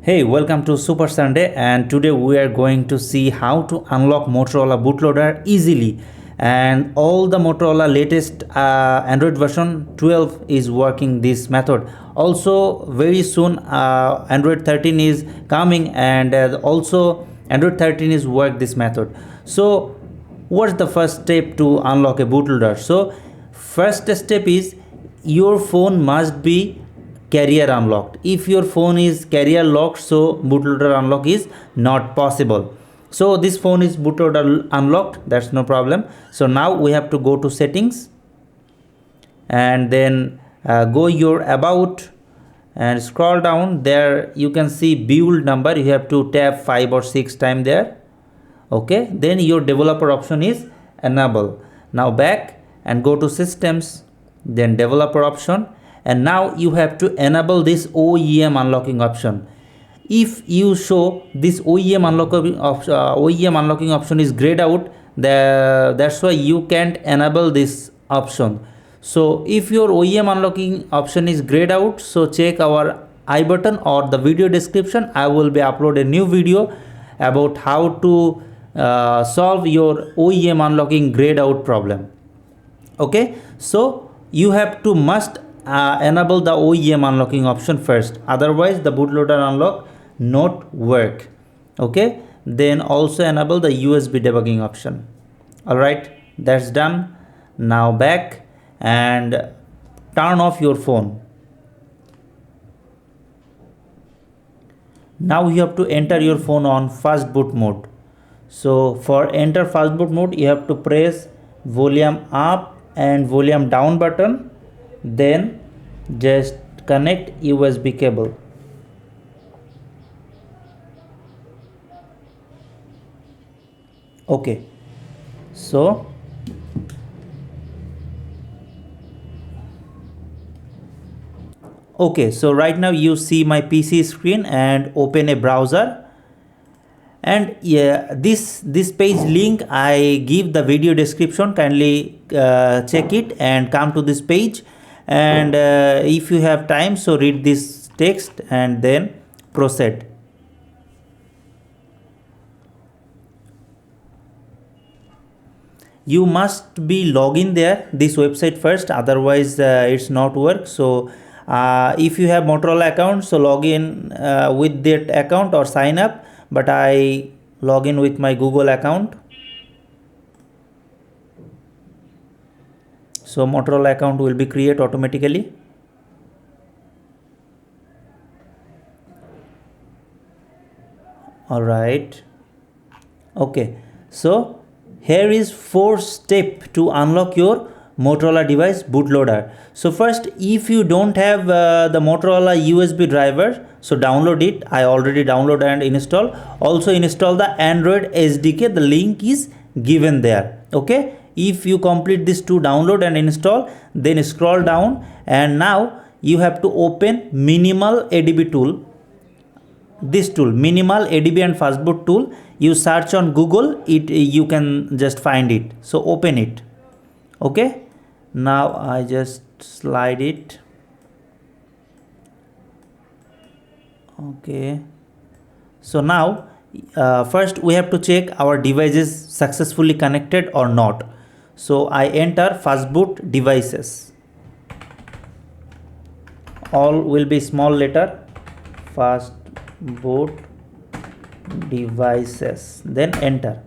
Hey, welcome to Super Sunday, and today we are going to see how to unlock Motorola Bootloader easily. And all the Motorola latest Android version 12 is working this method. Also, very soon Android 13 is coming, and also Android 13 is work this method. So, what's the first step to unlock a bootloader? So, first step is your phone must be carrier unlocked. If your phone is carrier locked, so bootloader unlock is not possible. So this phone is bootloader unlocked, that's no problem. So now we have to go to settings, and then go your about and scroll down. There you can see build number, you have to tap 5 or 6 times there. Okay, then your developer option is enable. Now back and go to systems, then developer option, and now you have to enable this OEM unlocking option. If you show this OEM unlocking option is grayed out, that's why you can't enable this option. So if your OEM unlocking option is grayed out, so check our I button or the video description. I will be upload a new video about how to solve your OEM unlocking grayed out problem. Okay, so you have to must enable the OEM unlocking option first, otherwise the bootloader unlock not work. Okay, then also enable the USB debugging option. All right, that's done. Now back and turn off your phone. Now you have to enter your phone on fast boot mode. So for enter fast boot mode, you have to press volume up and volume down button, then just connect USB cable. Okay, so right now you see my PC screen, and open a browser. And yeah, this page link I give the video description, kindly check it and come to this page. And if you have time, so read this text and then proceed. You must be login there this website first, otherwise it's not work. So if you have Motorola account, so log in with that account or sign up, but I log in with my Google account. So Motorola account will be created automatically. All right, okay, so here is 4 step to unlock your Motorola device bootloader. So first, if you don't have the Motorola USB driver, so download it. I already download and install. Also install the Android SDK, the link is given there. Okay, if you complete this to download and install, then scroll down, and now you have to open minimal ADB tool. This tool, minimal ADB and fastboot tool, you search on Google, you can just find it. So open it. Okay, now I just slide it. Okay, so now first we have to check our device is successfully connected or not. So I enter fastboot devices, all will be small letter, fastboot devices, then enter.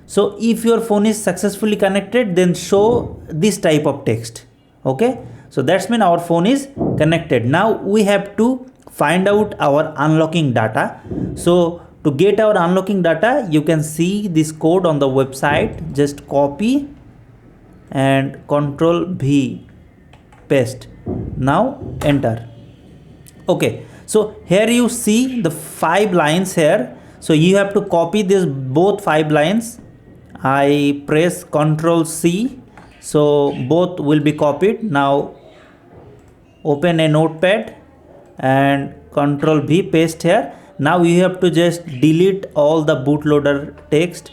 So if your phone is successfully connected, then show this type of text. Okay, so that's mean our phone is connected. Now we have to find out our unlocking data. So to get our unlocking data, you can see this code on the website. Just copy and Control V, paste. Now enter. Okay, so here you see the 5 lines here. So you have to copy this both 5 lines. I press Ctrl C, so both will be copied. Now open a notepad and Ctrl V, paste here. Now you have to just delete all the bootloader text,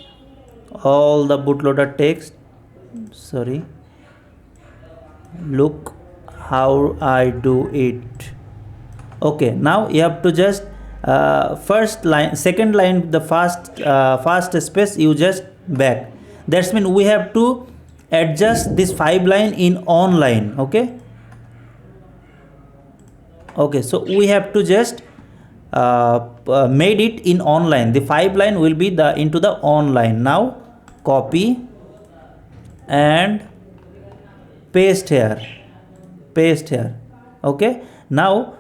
sorry, look how I do it. Okay, now you have to just first line, second line, the first space, you just back. That's mean we have to adjust this 5 line in on line. Okay, so we have to just made it in online. The 5 line will be the into the online. Now copy and paste here. Okay, now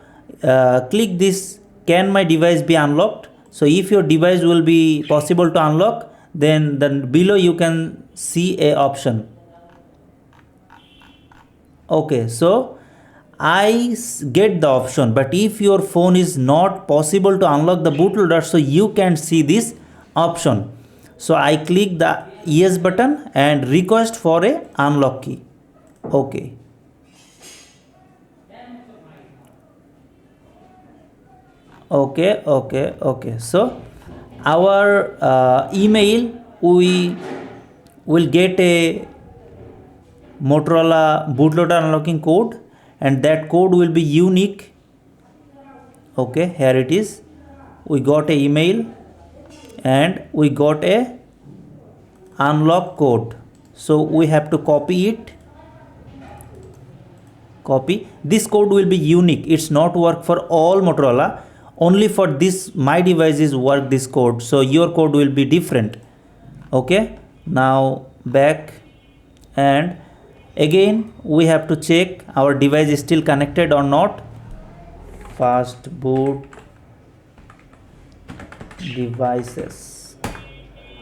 click this, can my device be unlocked? So if your device will be possible to unlock, then below you can see a option. Okay, so I get the option, but if your phone is not possible to unlock the bootloader, so you can see this option. So I click the yes button and request for a unlock key. Okay, so our email, we will get a Motorola bootloader unlocking code, and that code will be unique. Okay, here it is. We got a email and we got a unlock code, so we have to copy it. Copy this code will be unique. It's not work for all Motorola, only for this my devices work this code, so your code will be different. Okay, now back, and again we have to check our device is still connected or not. Fast boot devices.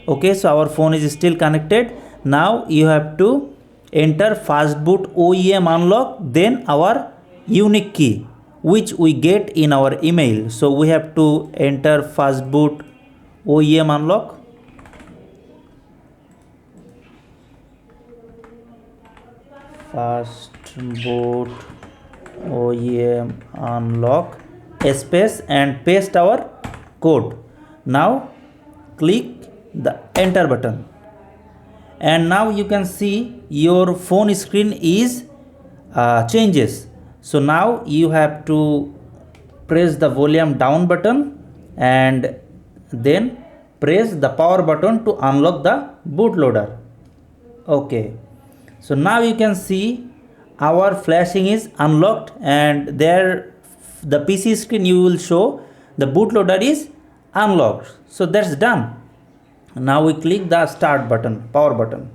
Okay, so our phone is still connected. Now you have to enter fastboot OEM unlock, then our unique key which we get in our email. So we have to enter fastboot OEM unlock. Fastboot OEM unlock space and paste our code. Now click the enter button, and now you can see your phone screen is changes. So now you have to press the volume down button and then press the power button to unlock the bootloader. Okay, so now you can see our flashing is unlocked, and there the PC screen you will show the bootloader is unlocked. So that's done. Now we click the start button, power button.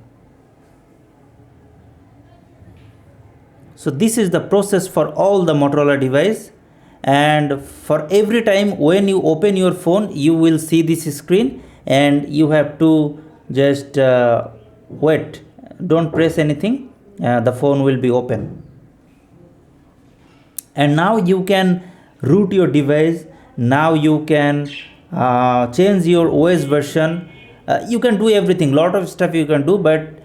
So this is the process for all the Motorola device, and for every time when you open your phone you will see this screen, and you have to just wait, don't press anything, the phone will be open. And now you can root your device. Now you can change your OS version. You can do everything, lot of stuff you can do, but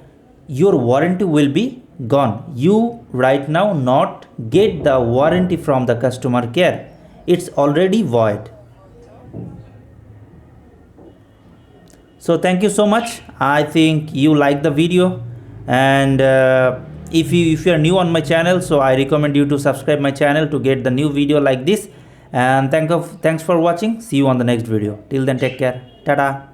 your warranty will be gone. You right now not get the warranty from the customer care. It's already void. So thank you so much. I think you like the video, and if you are new on my channel, so I recommend you to subscribe my channel to get the new video like this. And thanks for watching. See you on the next video. Till then, take care. Tada.